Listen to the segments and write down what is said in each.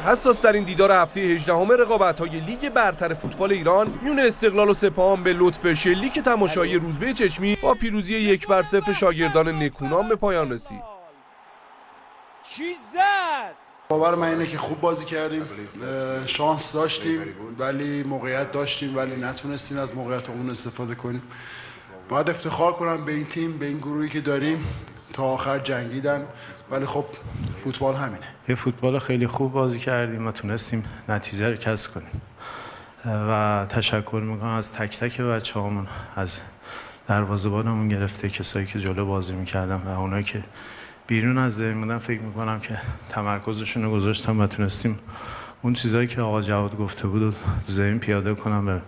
حساس ترین دیدار هفته 18 رقابت‌های لیگ برتر فوتبال ایران میون استقلال و سپاهان به لطف شلیک تماشایی روزبه چشمی با پیروزی 1-0 شاگردان نکونام به پایان رسید. باور من اینه که خوب بازی کردیم، شانس داشتیم ولی موقعیت داشتیم ولی نتونستیم از موقعیتمون استفاده کنیم. باید افتخار کنم به این تیم، به این گروهی که داریم، تا آخر جنگیدن، ولی خب فوتبال همینه. یه فوتبال خیلی خوب بازی کردیم و تونستیم نتیجه رو کسب کنیم و تشکر میکنم از تک تک بچه‌هامون، از دروازه‌بانمون گرفته کسایی که جلو بازی میکردن و اونایی که بیرون از ذهن بودن. فکر میکنم که تمرکزشون رو گذاشتم و تونستیم اون چیزایی که آقا جواد گفته بود تو ذهن پیاده کنم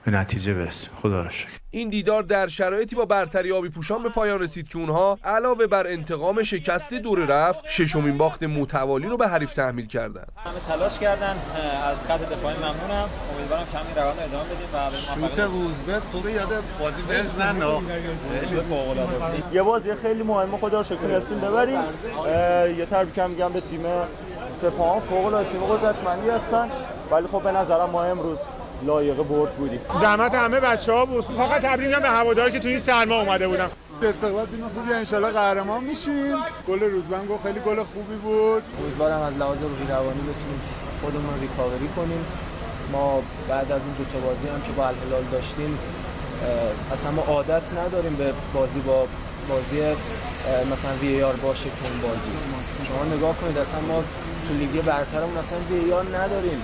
به نتیجه برسیم. خدا رو شکر. این دیدار در شرایطی با برتری آبی پوشان به پایان رسید که اونها علاوه بر انتقام شکست دور رفت، ششمین باخت متوالی رو به حریف تحمیل کردن. همه تلاش کردن، از خط دفاعی ممنونم. امیدوارم کمی روند رو ادامه بدیم و شوت روزبه تو رو یاد بازی ولز یه بازی خیلی مهمه، خدا رو شکر تونستیم ببریم. یه تبریک میگم به تیم سپاهان، فوق‌العاده تیم قدرتمندی هستن، ولی خب به نظرم ما امروز لایق برد بودیم. زحمت همه بچه‌ها بود. فقط تبریک میگم به هواداری که تو این سرما اومده بودن. استقلال تیم خوبی، ان شاءالله قهرمان میشیم. گل روزبن گفت خیلی گل خوبی بود. امیدوارم از لحاظ روحی روانی بتونیم خودمون رو ریکاوری کنیم. ما بعد از این دو تا بازی هم که با الهلال داشتیم، اصلا ما عادت نداریم به بازی با بازی مثلا وی آر باشه که اون بازی. شما نگاه کنید اصلا ما تو لیگ برترمون اصلا وی آر نداریم.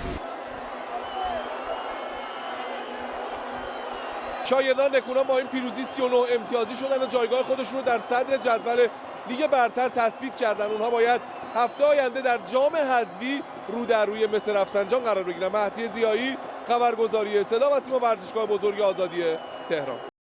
شاگردان نکونام با این پیروزی 39 امتیازی شدن و جایگاه خودشون رو در صدر جدول لیگ برتر تثبیت کردن. اونها باید هفته آینده در جام حذفی رو در روی مس رفسنجان قرار بگیرن. مهدی ضیایی، خبرگزاری صدا و سیما، ورزشگاه بزرگ آزادی تهران.